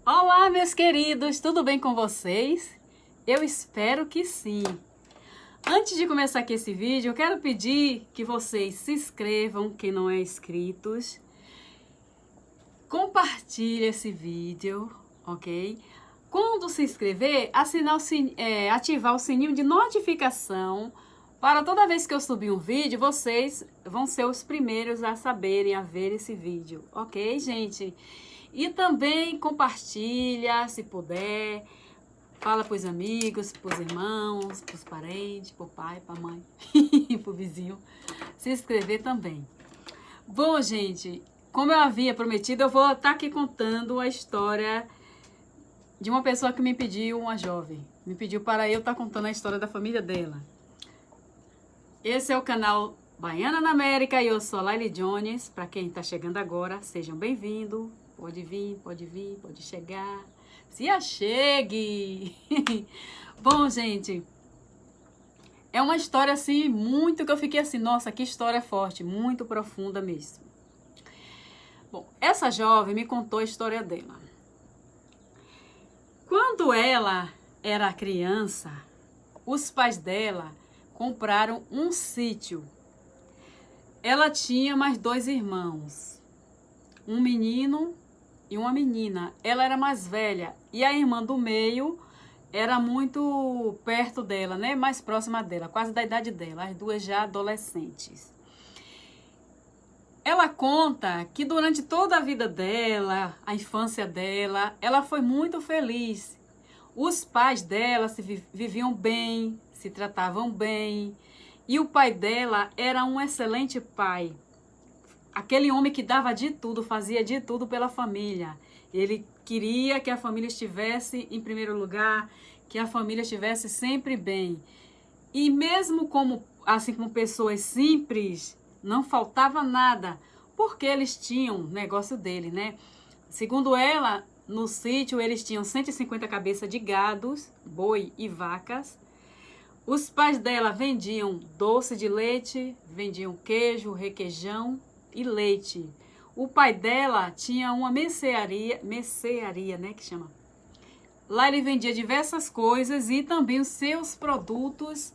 Olá, meus queridos, tudo bem com vocês? Eu espero que sim. Antes de começar aqui esse vídeo, eu quero pedir que vocês se inscrevam, quem não é inscritos. Compartilhe esse vídeo, ok? Quando se inscrever, ativar o sininho de notificação para toda vez que eu subir um vídeo, vocês vão ser os primeiros a saberem, a ver esse vídeo, ok, gente? E também compartilha, se puder, fala para os amigos, para os irmãos, para os parentes, para o pai, para a mãe, para o vizinho, se inscrever também. Bom, gente, como eu havia prometido, eu vou estar aqui contando a história de uma pessoa que me pediu, uma jovem, me pediu para eu estar contando a história da família dela. Esse é o canal Baiana na América e eu sou a Laile Jones. Para quem está chegando agora, sejam bem-vindos. Pode vir, pode chegar. Se achegue! Bom, gente, é uma história assim, muito que eu fiquei assim, nossa, que história forte, muito profunda mesmo. Bom, essa jovem me contou a história dela. Quando ela era criança, os pais dela compraram um sítio. Ela tinha mais 2 irmãos, um menino e uma menina. Ela era mais velha e a irmã do meio era muito perto dela, né? Mais próxima dela, quase da idade dela, as duas já adolescentes. Ela conta que durante toda a vida dela, a infância dela, ela foi muito feliz. Os pais dela viviam bem, se tratavam bem, e o pai dela era um excelente pai. Aquele homem que dava de tudo, fazia de tudo pela família. Ele queria que a família estivesse em primeiro lugar, que a família estivesse sempre bem. E mesmo como pessoas simples, não faltava nada, porque eles tinham negócio dele, né? Segundo ela, no sítio eles tinham 150 cabeças de gados, boi e vacas. Os pais dela vendiam doce de leite, vendiam queijo, requeijão e leite. O pai dela tinha uma mercearia, né, que chama. Lá ele vendia diversas coisas e também os seus produtos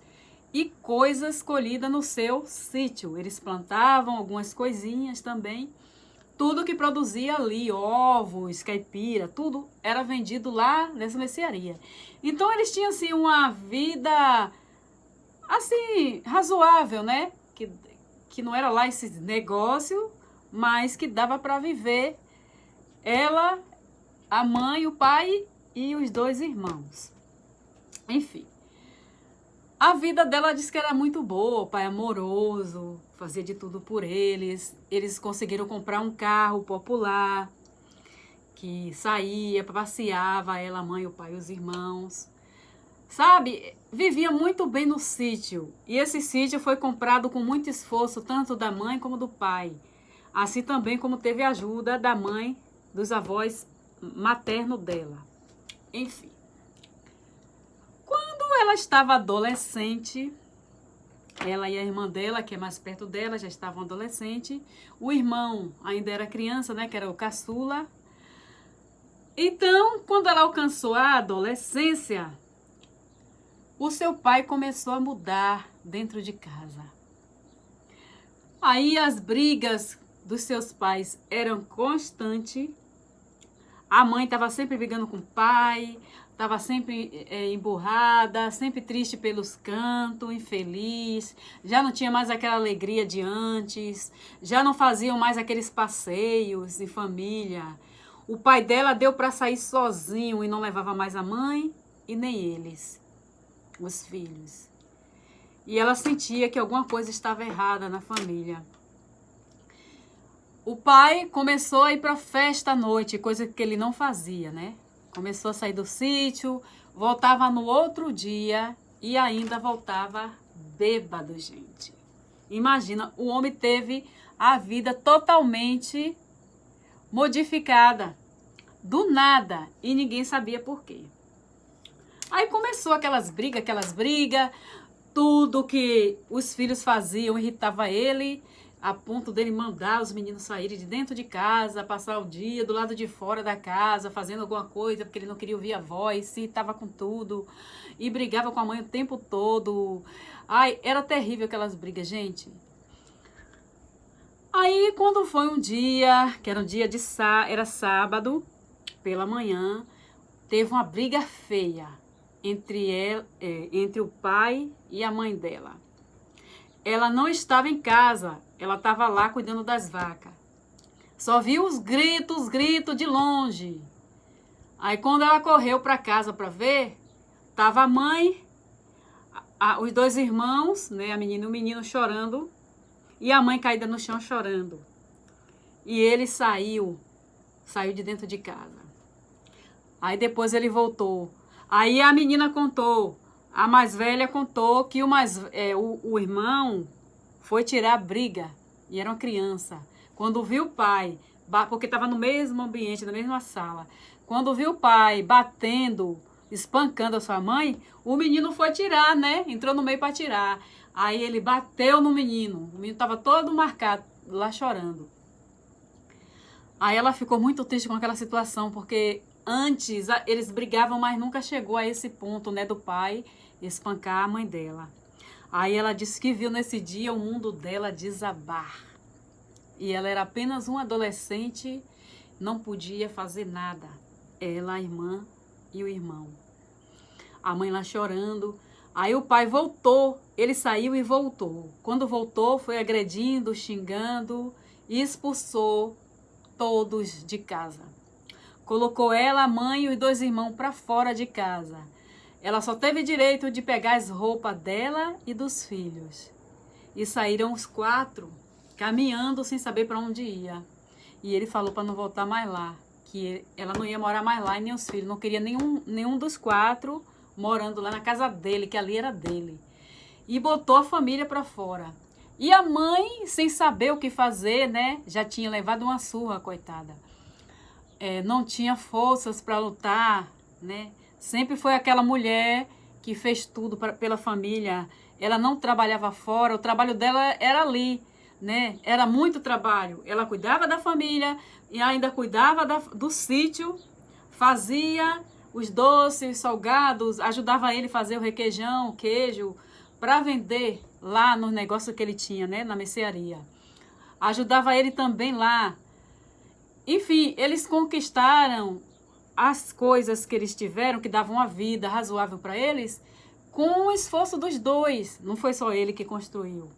e coisas colhidas no seu sítio. Eles plantavam algumas coisinhas também. Tudo que produzia ali, ovos, caipira, tudo era vendido lá nessa mercearia. Então eles tinham assim uma vida assim razoável, né? Que não era lá esse negócio, mas que dava para viver ela, a mãe, o pai e os 2 irmãos. Enfim, a vida dela disse que era muito boa, o pai amoroso, fazia de tudo por eles. Eles conseguiram comprar um carro popular, que saía, passeava ela, a mãe, o pai e os irmãos. Sabe, vivia muito bem no sítio. E esse sítio foi comprado com muito esforço, tanto da mãe como do pai. Assim também como teve ajuda da mãe, dos avós materno dela. Enfim. Quando ela estava adolescente, ela e a irmã dela, que é mais perto dela, já estavam adolescentes. O irmão ainda era criança, né, que era o caçula. Então, quando ela alcançou a adolescência, o seu pai começou a mudar dentro de casa. Aí as brigas dos seus pais eram constantes. A mãe estava sempre brigando com o pai, estava sempre emburrada, sempre triste pelos cantos, infeliz. Já não tinha mais aquela alegria de antes, já não faziam mais aqueles passeios em família. O pai dela deu para sair sozinho e não levava mais a mãe e nem eles, os filhos. E ela sentia que alguma coisa estava errada na família. O pai começou a ir para festa à noite, coisa que ele não fazia, né? Começou a sair do sítio, voltava no outro dia e ainda voltava bêbado, gente. Imagina, o homem teve a vida totalmente modificada, do nada, e ninguém sabia por quê. Aí começou aquelas brigas, tudo que os filhos faziam irritava ele. a ponto dele mandar os meninos saírem de dentro de casa, passar o dia do lado de fora da casa, fazendo alguma coisa, porque ele não queria ouvir a voz, se estava com tudo, e brigava com a mãe o tempo todo. Ai, era terrível aquelas brigas, gente. Aí, quando foi um dia, que era um dia era sábado, pela manhã, teve uma briga feia entre o pai e a mãe dela. Ela não estava em casa, ela estava lá cuidando das vacas. Só viu os gritos de longe. Aí quando ela correu para casa para ver, tava a mãe, os dois irmãos, né, a menina e o menino chorando, e a mãe caída no chão chorando. E ele saiu de dentro de casa. Aí depois ele voltou. Aí a menina contou, a mais velha contou que o irmão foi tirar a briga, e era uma criança. Quando viu o pai, porque estava no mesmo ambiente, na mesma sala, quando viu o pai batendo, espancando a sua mãe, o menino foi tirar, né? Entrou no meio para tirar. Aí ele bateu no menino, o menino estava todo marcado, lá chorando. Aí ela ficou muito triste com aquela situação, porque antes eles brigavam, mas nunca chegou a esse ponto, né, do pai espancar a mãe dela. Aí ela disse que viu nesse dia o mundo dela desabar. E ela era apenas uma adolescente, não podia fazer nada. Ela, a irmã e o irmão. A mãe lá chorando. Aí o pai voltou, ele saiu e voltou. Quando voltou, foi agredindo, xingando e expulsou todos de casa. Colocou ela, a mãe e os dois irmãos para fora de casa. Ela só teve direito de pegar as roupas dela e dos filhos. E saíram os 4 caminhando sem saber para onde ia. E ele falou para não voltar mais lá, que ela não ia morar mais lá e nem os filhos. Não queria nenhum dos 4 morando lá na casa dele, que ali era dele. E botou a família para fora. E a mãe, sem saber o que fazer, né? Já tinha levado uma surra, coitada. Não tinha forças para lutar, né? Sempre foi aquela mulher que fez tudo pela família. Ela não trabalhava fora, o trabalho dela era ali, né? Era muito trabalho. Ela cuidava da família e ainda cuidava do sítio, fazia os doces, os salgados, ajudava ele a fazer o requeijão, o queijo, para vender lá no negócio que ele tinha, né? Na mercearia. Ajudava ele também lá. Enfim, eles conquistaram as coisas que eles tiveram, que davam uma vida razoável para eles, com o esforço dos dois. Não foi só ele que construiu.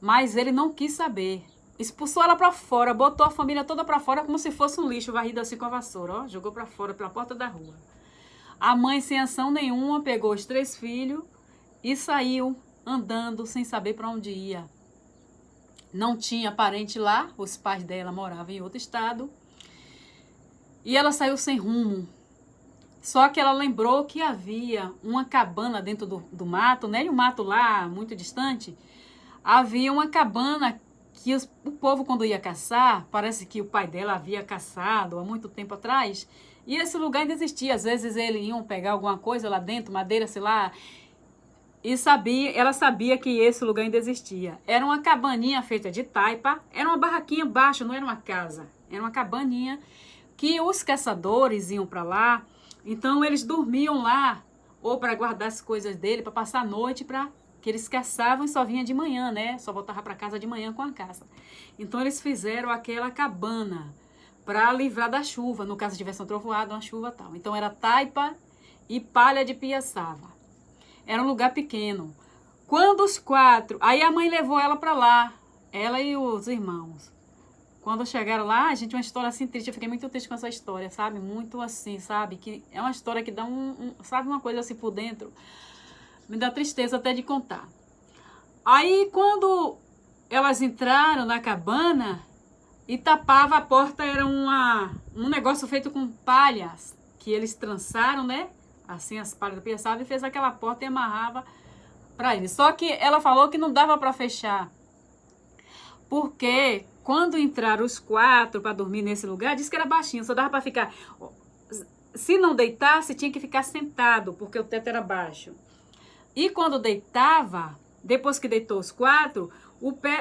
Mas ele não quis saber. Expulsou ela para fora, botou a família toda para fora como se fosse um lixo varrido assim com a vassoura. Ó, jogou para fora, pela porta da rua. A mãe, sem ação nenhuma, pegou os 3 filhos e saiu andando sem saber para onde ia. Não tinha parente lá, os pais dela moravam em outro estado. E ela saiu sem rumo. Só que ela lembrou que havia uma cabana dentro do mato, né? E o mato lá, muito distante, havia uma cabana que o povo, quando ia caçar, parece que o pai dela havia caçado há muito tempo atrás, e esse lugar ainda existia. Às vezes eles iam pegar alguma coisa lá dentro, madeira, sei lá, e ela sabia que esse lugar ainda existia. Era uma cabaninha feita de taipa, era uma barraquinha baixa, não era uma casa, era uma cabaninha que os caçadores iam para lá, então eles dormiam lá, ou para guardar as coisas dele, para passar a noite, que eles caçavam e só vinha de manhã, né? Só voltava para casa de manhã com a caça. Então eles fizeram aquela cabana para livrar da chuva, no caso tivesse um trovoado, uma chuva tal. Então era taipa e palha de piaçava. Era um lugar pequeno. Quando os 4... Aí a mãe levou ela para lá, ela e os irmãos. Quando chegaram lá, gente, uma história assim triste. Eu fiquei muito triste com essa história, sabe? Muito assim, sabe? Que é uma história que dá sabe, uma coisa assim por dentro. Me dá tristeza até de contar. Aí, quando elas entraram na cabana e tapava a porta, era um negócio feito com palhas, que eles trançaram, né? Assim, as palhas do piaçava, e fez aquela porta e amarrava para eles. Só que ela falou que não dava para fechar, porque quando entraram os 4 para dormir nesse lugar, disse que era baixinho, só dava para ficar... Se não deitasse, tinha que ficar sentado, porque o teto era baixo. E quando deitava, depois que deitou os 4,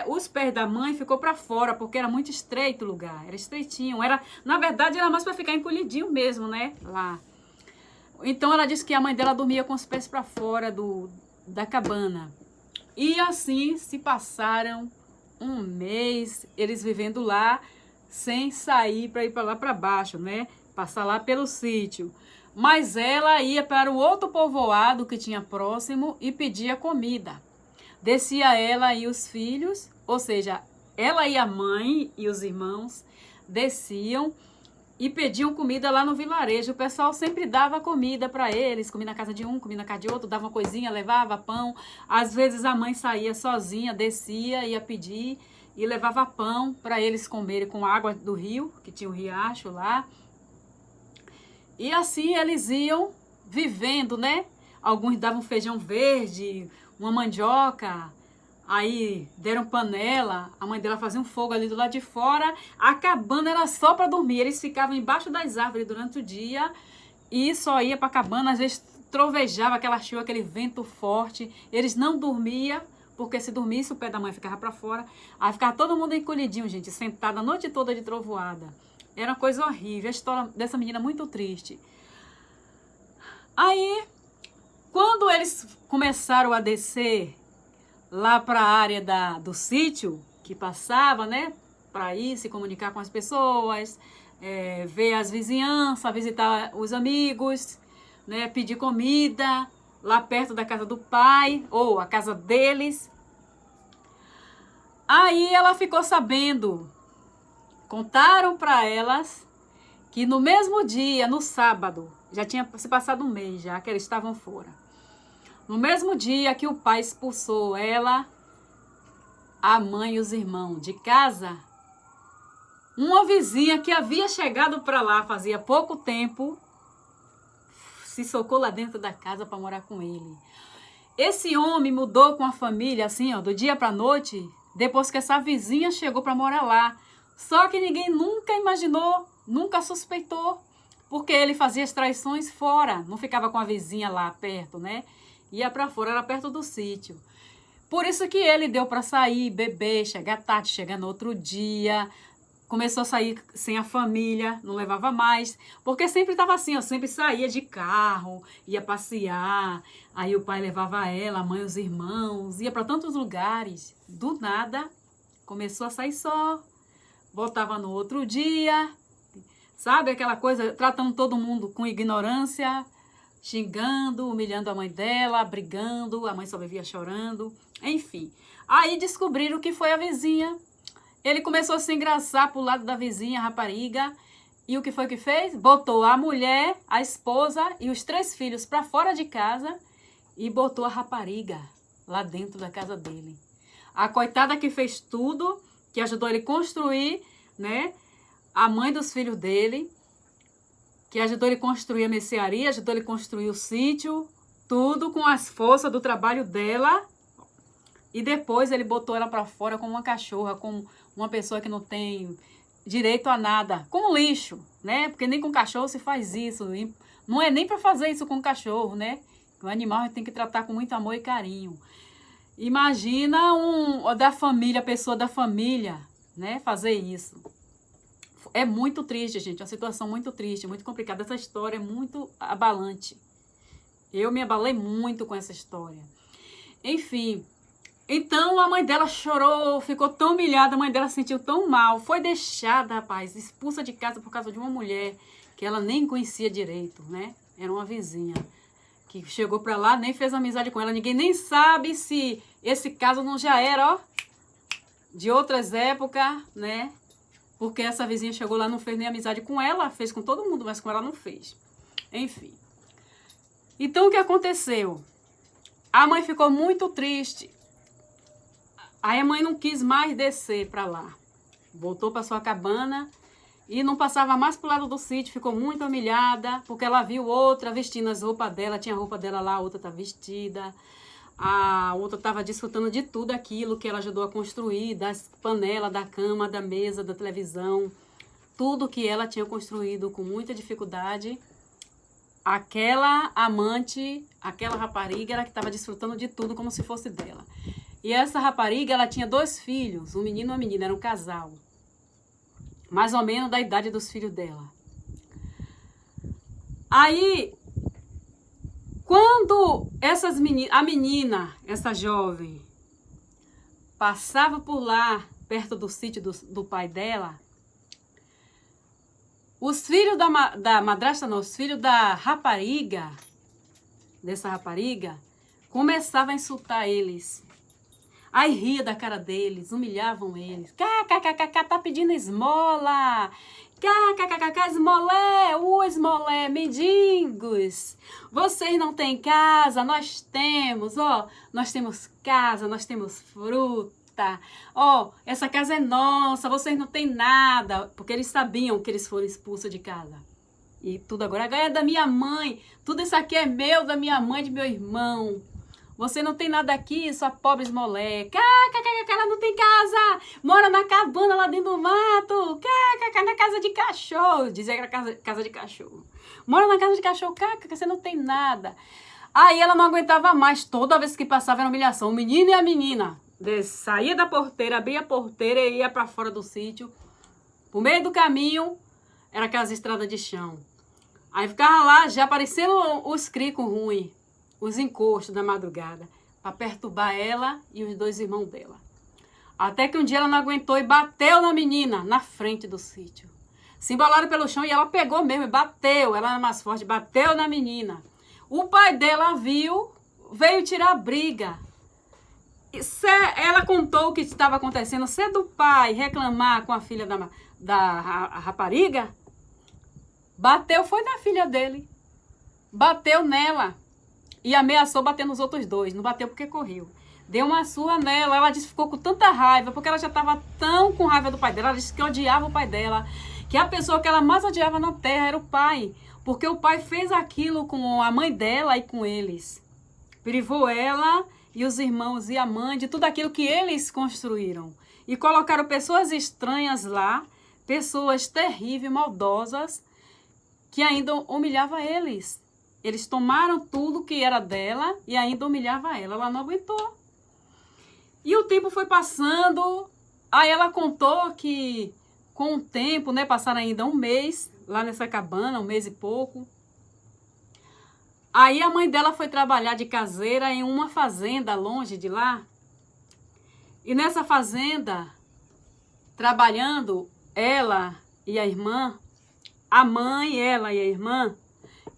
Os pés da mãe ficou para fora, porque era muito estreito o lugar, era estreitinho. Na verdade, era mais para ficar encolhidinho mesmo, né? Lá. Então ela disse que a mãe dela dormia com os pés para fora da cabana. E assim se passaram um mês, eles vivendo lá, sem sair para ir para lá para baixo, né? Passar lá pelo sítio. Mas ela ia para o outro povoado que tinha próximo e pedia comida. Descia ela e os filhos, ou seja, ela e a mãe e os irmãos desciam e pediam comida lá no vilarejo. O pessoal sempre dava comida para eles, comia na casa de um, comia na casa de outro, dava uma coisinha, levava pão. Às vezes a mãe saía sozinha, descia, ia pedir e levava pão para eles comerem com água do rio, que tinha um riacho lá. E assim eles iam vivendo, né? Alguns davam feijão verde, uma mandioca, aí deram panela, a mãe dela fazia um fogo ali do lado de fora, a cabana era só para dormir, eles ficavam embaixo das árvores durante o dia e só ia para a cabana, às vezes trovejava aquela chuva, aquele vento forte, eles não dormiam, porque se dormisse o pé da mãe ficava para fora, aí ficava todo mundo encolhidinho, gente, sentado a noite toda de trovoada. Era uma coisa horrível, a história dessa menina muito triste. Aí, quando eles começaram a descer lá para a área do sítio, que passava, né, para ir se comunicar com as pessoas, ver as vizinhanças, visitar os amigos, né, pedir comida lá perto da casa do pai, ou a casa deles. Aí ela ficou sabendo, contaram para elas que no mesmo dia, no sábado, já tinha se passado um mês já que eles estavam fora. No mesmo dia que o pai expulsou ela, a mãe e os irmãos de casa, uma vizinha que havia chegado para lá fazia pouco tempo, se socou lá dentro da casa para morar com ele. Esse homem mudou com a família, assim, ó, do dia para a noite, depois que essa vizinha chegou para morar lá. Só que ninguém nunca imaginou, nunca suspeitou, porque ele fazia as traições fora, não ficava com a vizinha lá perto, né? Ia para fora, era perto do sítio. Por isso que ele deu para sair, beber, chegar tarde, chegar no outro dia. Começou a sair sem a família, não levava mais. Porque sempre estava assim, ó, sempre saía de carro, ia passear. Aí o pai levava ela, a mãe, os irmãos, ia para tantos lugares. Do nada, começou a sair só. Voltava no outro dia, sabe aquela coisa, tratando todo mundo com ignorância, xingando, humilhando a mãe dela, brigando, a mãe só vivia chorando, enfim. Aí descobriram que foi a vizinha. Ele começou a se engraçar pro lado da vizinha, a rapariga, e o que foi que fez? Botou a mulher, a esposa e os 3 filhos para fora de casa e botou a rapariga lá dentro da casa dele. A coitada que fez tudo, que ajudou ele a construir, né? A mãe dos filhos dele, que ajudou ele a construir a mercearia, ajudou ele a construir o sítio, tudo com as forças do trabalho dela. E depois ele botou ela para fora como uma cachorra, como uma pessoa que não tem direito a nada, como lixo, né? Porque nem com cachorro se faz isso. Não é nem para fazer isso com cachorro, né? O animal a gente tem que tratar com muito amor e carinho. Imagina a pessoa da família, né? Fazer isso. É muito triste, gente. É uma situação muito triste, muito complicada. Essa história é muito abalante. Eu me abalei muito com essa história. Enfim, então a mãe dela chorou, ficou tão humilhada, a mãe dela se sentiu tão mal. Foi deixada, rapaz, expulsa de casa por causa de uma mulher que ela nem conhecia direito, né? Era uma vizinha que chegou pra lá, nem fez amizade com ela. Ninguém nem sabe se esse caso não já era, ó, de outras épocas, né? Porque essa vizinha chegou lá, não fez nem amizade com ela, fez com todo mundo, mas com ela não fez. Enfim. Então, o que aconteceu? A mãe ficou muito triste. Aí a mãe não quis mais descer para lá. Voltou para sua cabana e não passava mais pro lado do sítio, ficou muito humilhada, porque ela viu outra vestindo as roupas dela, tinha a roupa dela lá, a outra tá vestida. A outra estava desfrutando de tudo aquilo que ela ajudou a construir, das panelas, da cama, da mesa, da televisão, tudo que ela tinha construído com muita dificuldade. Aquela amante, aquela rapariga era que estava desfrutando de tudo como se fosse dela. E essa rapariga, ela tinha 2 filhos, um menino e uma menina, era um casal. Mais ou menos da idade dos filhos dela. Aí, quando a menina, essa jovem, passava por lá, perto do sítio do pai dela, os filhos da madrasta, não, os filhos da rapariga, dessa rapariga, começavam a insultar eles. Aí ria da cara deles, humilhavam eles. KKKK, tá pedindo esmola. KKKK, esmolé, esmolé, mendigos. Vocês não têm casa, nós temos, ó. Nós temos casa, nós temos fruta. Ó, essa casa é nossa, vocês não têm nada. Porque eles sabiam que eles foram expulsos de casa. E tudo agora é da minha mãe. Tudo isso aqui é meu, da minha mãe, de meu irmão. Você não tem nada aqui, sua pobre esmolé. Ela não tem casa. Mora na cabana lá dentro do mato. Na casa de cachorro. Dizia que era casa de cachorro. Mora na casa de cachorro. Você não tem nada. Aí ela não aguentava mais. Toda vez que passava era humilhação. O menino e a menina saía da porteira, abria a porteira e ia para fora do sítio. Por meio do caminho, era aquelas estradas de chão. Aí ficava lá, já aparecendo os cricos ruins. Os encostos da madrugada, para perturbar ela e os 2 irmãos dela. Até que um dia ela não aguentou e bateu na menina, na frente do sítio. Se embolaram pelo chão e ela pegou mesmo e bateu. Ela era mais forte, bateu na menina. O pai dela viu, veio tirar a briga. Ela contou o que estava acontecendo. Se é do pai reclamar com a filha da rapariga, bateu, foi na filha dele. Bateu nela. E ameaçou bater nos outros 2. Não bateu porque correu. Deu uma surra nela. Ela disse que ficou com tanta raiva, porque ela já estava tão com raiva do pai dela. Ela disse que odiava o pai dela. Que a pessoa que ela mais odiava na terra era o pai. Porque o pai fez aquilo com a mãe dela e com eles. Privou ela e os irmãos e a mãe de tudo aquilo que eles construíram. E colocaram pessoas estranhas lá. Pessoas terríveis, maldosas, que ainda humilhavam eles. Eles tomaram tudo que era dela e ainda humilhava ela. Ela não aguentou. E o tempo foi passando. Aí ela contou que com o tempo, né, passaram ainda 1 mês lá nessa cabana, 1 mês e pouco. Aí a mãe dela foi trabalhar de caseira em uma fazenda longe de lá. E nessa fazenda, trabalhando, ela e a irmã, a mãe, ela e a irmã,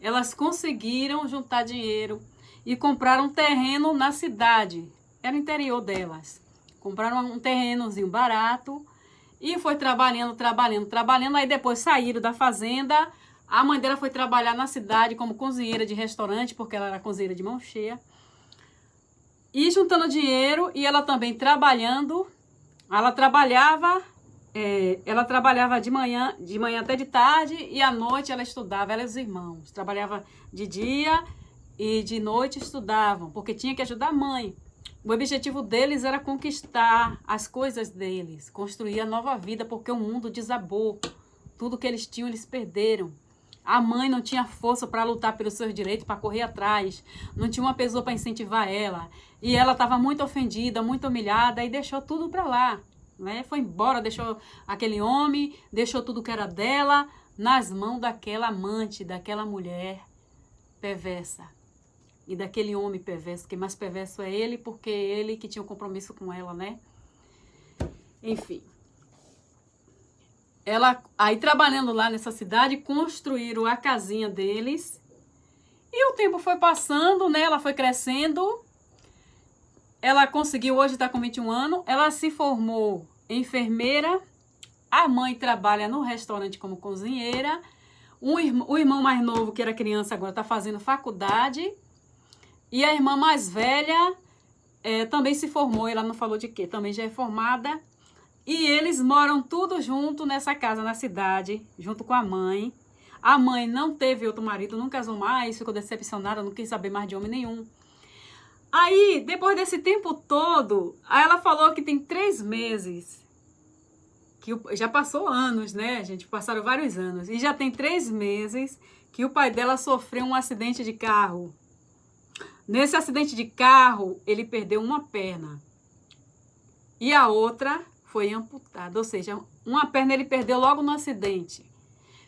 elas conseguiram juntar dinheiro e compraram um terreno na cidade. Era o interior delas. Compraram um terrenozinho barato e foi trabalhando. Aí depois saíram da fazenda. A mãe dela foi trabalhar na cidade como cozinheira de restaurante, porque ela era cozinheira de mão cheia. E juntando dinheiro e ela também trabalhando. Ela trabalhava de manhã até de tarde e à noite ela estudava, ela e os irmãos. Trabalhava de dia e de noite estudavam, porque tinha que ajudar a mãe. O objetivo deles era conquistar as coisas deles, construir a nova vida, porque o mundo desabou. Tudo que eles tinham, eles perderam. A mãe não tinha força para lutar pelos seus direitos, para correr atrás. Não tinha uma pessoa para incentivar ela. E ela estava muito ofendida, muito humilhada e deixou tudo para lá. Né? Foi embora, deixou aquele homem, deixou tudo que era dela nas mãos daquela amante, daquela mulher perversa. E daquele homem perverso, que mais perverso é ele, porque ele que tinha um compromisso com ela, né? Enfim. Ela, aí trabalhando lá nessa cidade, construíram a casinha deles. E o tempo foi passando, né? Ela foi crescendo. Ela conseguiu, hoje está com 21 anos, ela se formou enfermeira. A mãe trabalha no restaurante como cozinheira. O irmão mais novo, que era criança, agora está fazendo faculdade. E a irmã mais velha também se formou, ela não falou de quê, também já é formada. E eles moram tudo junto nessa casa, na cidade, junto com a mãe. A mãe não teve outro marido, não casou mais, ficou decepcionada, não quis saber mais de homem nenhum. Aí, depois desse tempo todo, aí ela falou que tem 3 meses, que já passou anos, né, gente? Passaram vários anos. E já tem 3 meses que o pai dela sofreu um acidente de carro. Nesse acidente de carro, ele perdeu uma perna. e a outra foi amputada. Ou seja, uma perna ele perdeu logo no acidente.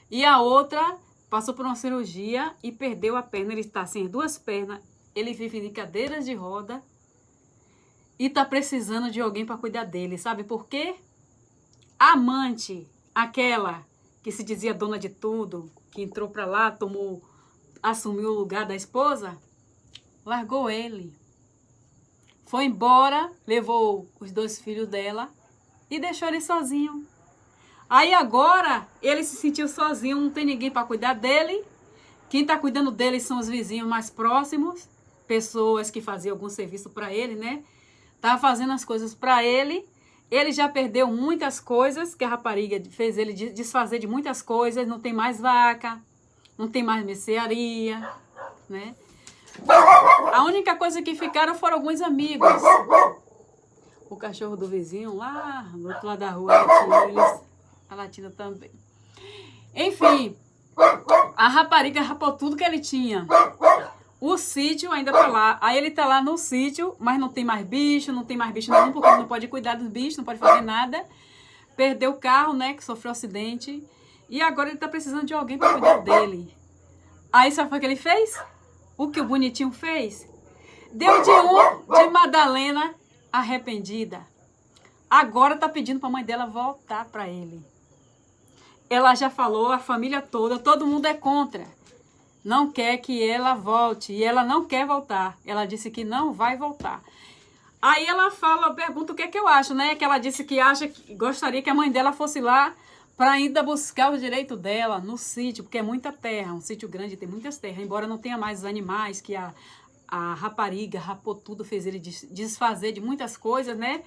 E a outra passou por uma cirurgia e perdeu a perna. Ele está sem duas pernas. Ele vive em cadeiras de roda e está precisando de alguém para cuidar dele. Sabe por quê? A amante, aquela que se dizia dona de tudo, que entrou para lá, assumiu o lugar da esposa, largou ele. Foi embora, levou os 2 filhos dela e deixou ele sozinho. Aí agora ele se sentiu sozinho, não tem ninguém para cuidar dele. Quem está cuidando dele são os vizinhos mais próximos, pessoas que faziam algum serviço para ele, né? Tava fazendo as coisas para ele. Ele já perdeu muitas coisas, que a rapariga fez ele desfazer de muitas coisas. Não tem mais vaca, não tem mais mercearia, né? A única coisa que ficaram foram alguns amigos. O cachorro do vizinho lá, do outro lado da rua, a latina também. Enfim, a rapariga rapou tudo que ele tinha. O sítio ainda tá lá. Aí ele tá lá no sítio, mas não tem mais bicho nenhum, porque ele não pode cuidar dos bichos, não pode fazer nada. Perdeu o carro, né, que sofreu acidente. E agora ele tá precisando de alguém para cuidar dele. Aí sabe o que ele fez? O que o bonitinho fez? Deu de Madalena arrependida. Agora tá pedindo pra mãe dela voltar pra ele. Ela já falou, a família toda, todo mundo é contra. Não quer que ela volte. E ela não quer voltar. Ela disse que não vai voltar. Aí ela pergunta o que é que eu acho, né? Que ela disse que gostaria que a mãe dela fosse lá para ainda buscar o direito dela no sítio, porque é muita terra, um sítio grande, tem muitas terras, embora não tenha mais os animais, que a rapariga rapou tudo, fez ele desfazer de muitas coisas, né?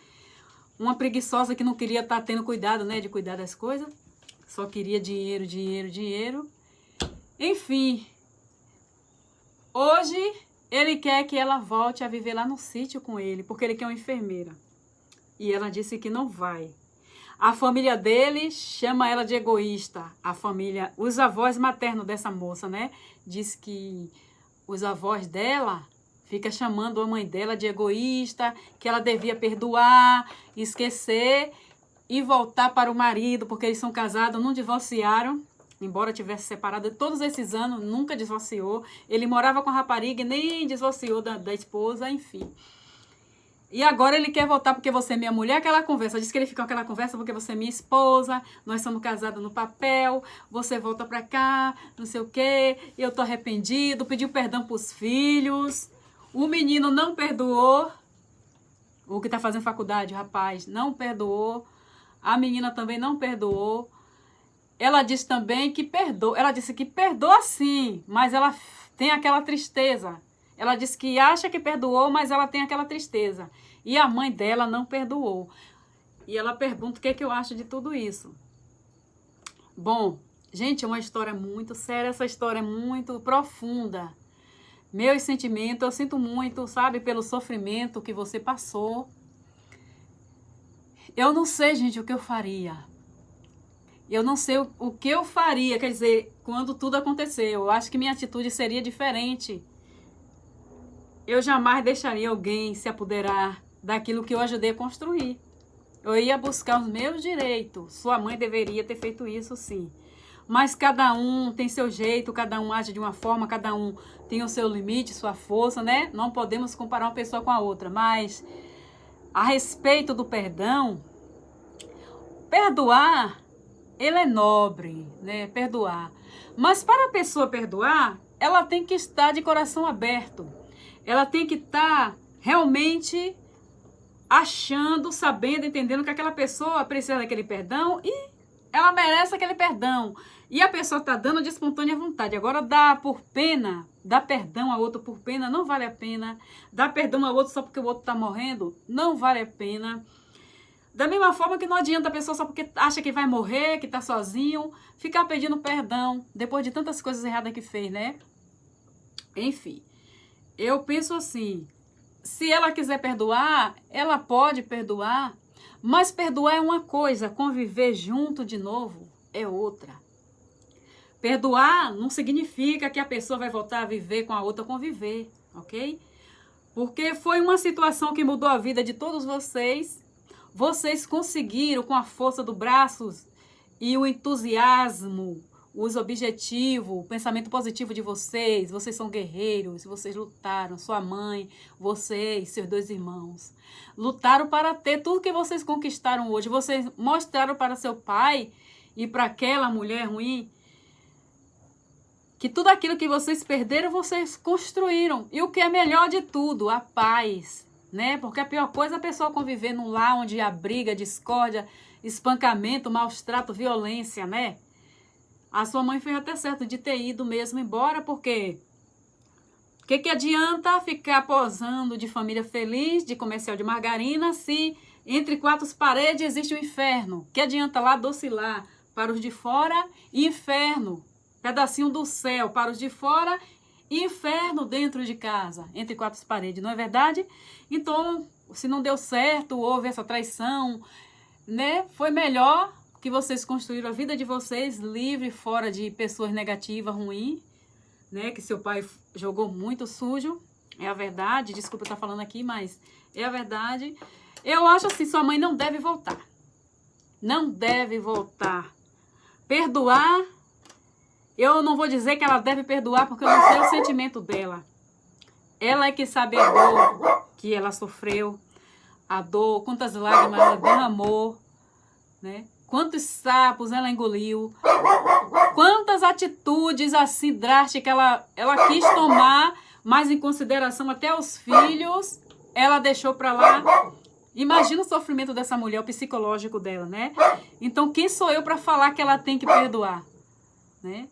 Uma preguiçosa que não queria estar tendo cuidado, né, de cuidar das coisas, só queria dinheiro, dinheiro, dinheiro. Enfim, hoje ele quer que ela volte a viver lá no sítio com ele, porque ele quer uma enfermeira. E ela disse que não vai. A família dele chama ela de egoísta. A família, os avós maternos dessa moça, né? Diz que os avós dela ficam chamando a mãe dela de egoísta, que ela devia perdoar, esquecer e voltar para o marido, porque eles são casados, não divorciaram, embora tivesse separado todos esses anos, nunca divorciou. Ele morava com a rapariga e nem divorciou da esposa, enfim. E agora ele quer voltar porque você é minha mulher, aquela conversa. Diz que ele fica com aquela conversa porque você é minha esposa, nós somos casados no papel, você volta pra cá, não sei o quê, eu tô arrependido, pediu perdão pros filhos. O menino não perdoou, o que tá fazendo faculdade, o rapaz, não perdoou. A menina também não perdoou. Ela disse também que perdoa. Ela disse que perdoa sim, mas ela tem aquela tristeza. Ela disse que acha que perdoou, mas ela tem aquela tristeza. E a mãe dela não perdoou. E ela pergunta o que é que eu acho de tudo isso. Bom, gente, é uma história muito séria, essa história é muito profunda. Meus sentimentos, eu sinto muito, sabe, pelo sofrimento que você passou. Eu não sei, gente, o que eu faria. Eu não sei o que eu faria, quer dizer, quando tudo aconteceu. Eu acho que minha atitude seria diferente. Eu jamais deixaria alguém se apoderar daquilo que eu ajudei a construir. Eu ia buscar os meus direitos. Sua mãe deveria ter feito isso, sim. Mas cada um tem seu jeito, cada um age de uma forma, cada um tem o seu limite, sua força, né? Não podemos comparar uma pessoa com a outra. Mas, a respeito do perdão, perdoar, ele é nobre, né? Perdoar. Mas para a pessoa perdoar, ela tem que estar de coração aberto. Ela tem que estar realmente achando, sabendo, entendendo que aquela pessoa precisa daquele perdão e ela merece aquele perdão. E a pessoa está dando de espontânea vontade. Agora, dar por pena, dar perdão a outro por pena, não vale a pena. Dar perdão a outro só porque o outro está morrendo, não vale a pena. Da mesma forma que não adianta a pessoa só porque acha que vai morrer, que está sozinho, ficar pedindo perdão depois de tantas coisas erradas que fez, né? Enfim. Eu penso assim, se ela quiser perdoar, ela pode perdoar, mas perdoar é uma coisa, conviver junto de novo é outra. Perdoar não significa que a pessoa vai voltar a viver com a outra, conviver, ok? Porque foi uma situação que mudou a vida de todos vocês, vocês conseguiram, com a força do braço e o entusiasmo, os objetivos, o pensamento positivo de vocês, vocês são guerreiros, vocês lutaram, sua mãe, vocês, seus 2 irmãos, lutaram para ter tudo que vocês conquistaram hoje. Vocês mostraram para seu pai e para aquela mulher ruim que tudo aquilo que vocês perderam, vocês construíram. E o que é melhor de tudo, a paz, né? Porque a pior coisa é a pessoa conviver num lar onde há briga, discórdia, espancamento, maus trato, violência, né? A sua mãe fez até certo de ter ido mesmo embora, porque o que adianta ficar posando de família feliz, de comercial de margarina, se entre 4 paredes existe o inferno? Que adianta lá docilar para os de fora e inferno, pedacinho do céu para os de fora e inferno dentro de casa, entre 4 paredes, não é verdade? Então, se não deu certo, houve essa traição, né? Foi melhor que vocês construíram a vida de vocês livre, fora de pessoas negativas, ruins, né? Que seu pai jogou muito sujo, é a verdade. Desculpa eu estar falando aqui, mas é a verdade. Eu acho assim, sua mãe não deve voltar. Não deve voltar. Perdoar, eu não vou dizer que ela deve perdoar, porque eu não sei o sentimento dela. Ela é que sabe a dor que ela sofreu, a dor, quantas lágrimas ela derramou, né? Quantos sapos ela engoliu, quantas atitudes assim drásticas ela quis tomar, mas em consideração até os filhos, ela deixou para lá. Imagina o sofrimento dessa mulher, o psicológico dela, né? Então, quem sou eu para falar que ela tem que perdoar, né?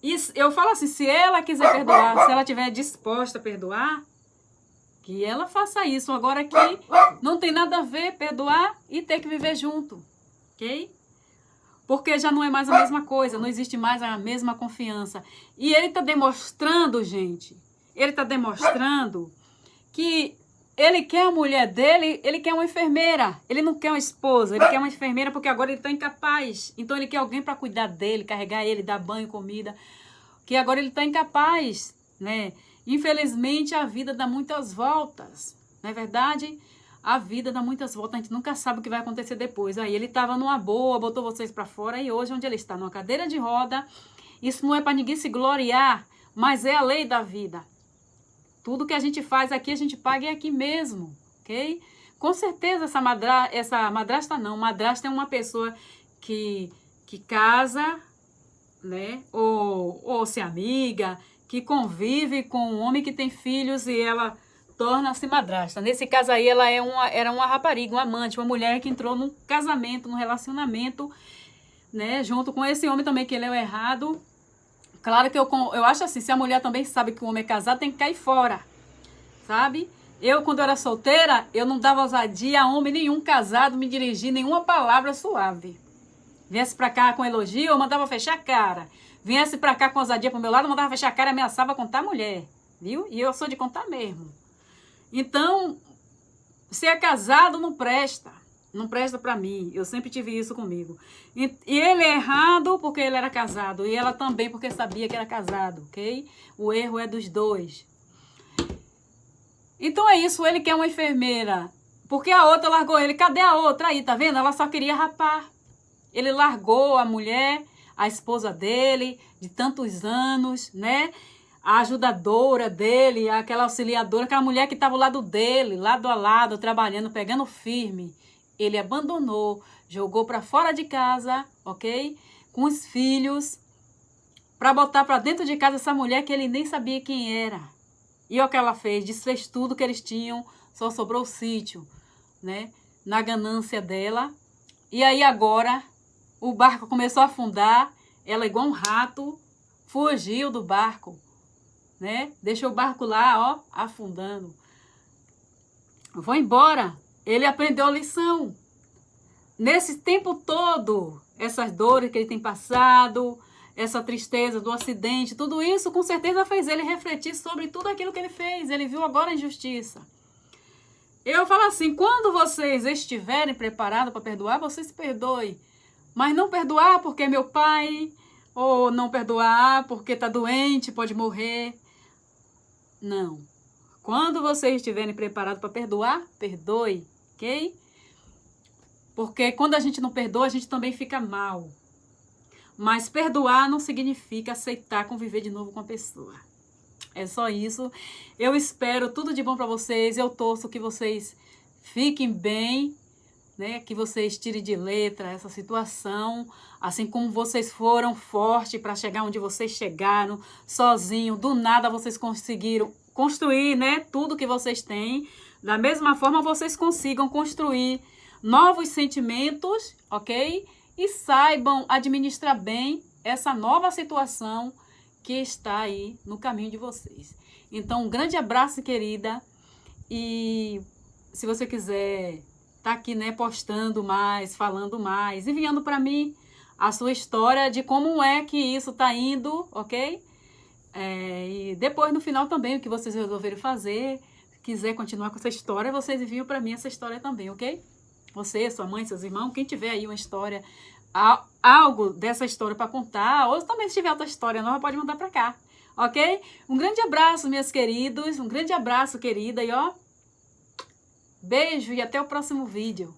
E eu falo assim, se ela quiser perdoar, se ela estiver disposta a perdoar, que ela faça isso. Agora que não tem nada a ver perdoar e ter que viver junto, ok? Porque já não é mais a mesma coisa, não existe mais a mesma confiança. E ele está demonstrando, gente, ele está demonstrando que ele quer a mulher dele, ele quer uma enfermeira. Ele não quer uma esposa, ele quer uma enfermeira porque agora ele está incapaz. Então ele quer alguém para cuidar dele, carregar ele, dar banho, comida. Que agora ele está incapaz, né? Infelizmente a vida dá muitas voltas, não é verdade? A vida dá muitas voltas, a gente nunca sabe o que vai acontecer depois. Aí ele estava numa boa, botou vocês para fora e hoje onde ele está? Numa cadeira de roda. Isso não é para ninguém se gloriar, mas é a lei da vida. Tudo que a gente faz aqui, a gente paga aqui mesmo, ok? Com certeza madrasta é uma pessoa que casa, né? Ou se amiga, que convive com um homem que tem filhos e ela torna-se madrasta. Nesse caso aí, ela era uma rapariga, uma amante, uma mulher que entrou num casamento, num relacionamento, né? Junto com esse homem também, que ele é o errado. Claro que eu acho assim, se a mulher também sabe que o homem é casado, tem que cair fora, sabe? Quando eu era solteira, eu não dava ousadia a homem nenhum casado me dirigir nenhuma palavra suave. Viesse pra cá com elogio, eu mandava fechar a cara. Viesse pra cá com ousadia pro meu lado, eu mandava fechar a cara e ameaçava contar a mulher, viu? E eu sou de contar mesmo. Então, se é casado, não presta. Não presta pra mim. Eu sempre tive isso comigo. E ele é errado porque ele era casado. E ela também porque sabia que era casado, ok? O erro é dos dois. Então é isso. Ele quer uma enfermeira. Porque a outra largou ele. Cadê a outra aí? Tá vendo? Ela só queria rapar. Ele largou a mulher, a esposa dele, de tantos anos, né? A ajudadora dele, aquela auxiliadora, aquela mulher que estava ao lado dele, lado a lado, trabalhando, pegando firme. Ele abandonou, jogou para fora de casa, ok? Com os filhos, para botar para dentro de casa essa mulher que ele nem sabia quem era. E o que ela fez? Desfez tudo que eles tinham, só sobrou o sítio, né? Na ganância dela. E aí agora o barco começou a afundar, ela igual um rato, fugiu do barco, né? Deixou o barco lá, ó, afundando. Vou embora. Ele aprendeu a lição. Nesse tempo todo, essas dores que ele tem passado, essa tristeza do acidente, tudo isso com certeza fez ele refletir sobre tudo aquilo que ele fez. Ele viu agora a injustiça. Eu falo assim, quando vocês estiverem preparados para perdoar, vocês perdoem. Mas não perdoar porque é meu pai, ou não perdoar porque está doente, pode morrer. Não. Quando vocês estiverem preparados para perdoar, perdoe, ok? Porque quando a gente não perdoa, a gente também fica mal. Mas perdoar não significa aceitar conviver de novo com a pessoa. É só isso. Eu espero tudo de bom para vocês. Eu torço que vocês fiquem bem, né? Que vocês tirem de letra essa situação. Assim como vocês foram fortes para chegar onde vocês chegaram, sozinho. Do nada vocês conseguiram construir, né? Tudo que vocês têm. Da mesma forma, vocês consigam construir novos sentimentos, ok? E saibam administrar bem essa nova situação que está aí no caminho de vocês. Então, um grande abraço, querida. E se você quiser tá aqui, né, postando mais, falando mais, enviando para mim a sua história de como é que isso tá indo, ok? E depois, no final também, o que vocês resolverem fazer. Se quiser continuar com essa história, vocês enviam para mim essa história também, ok? Você, sua mãe, seus irmãos, quem tiver aí uma história, algo dessa história para contar, ou também se tiver outra história nova, pode mandar para cá, ok? Um grande abraço, meus queridos, um grande abraço, querida, e ó, beijo e até o próximo vídeo.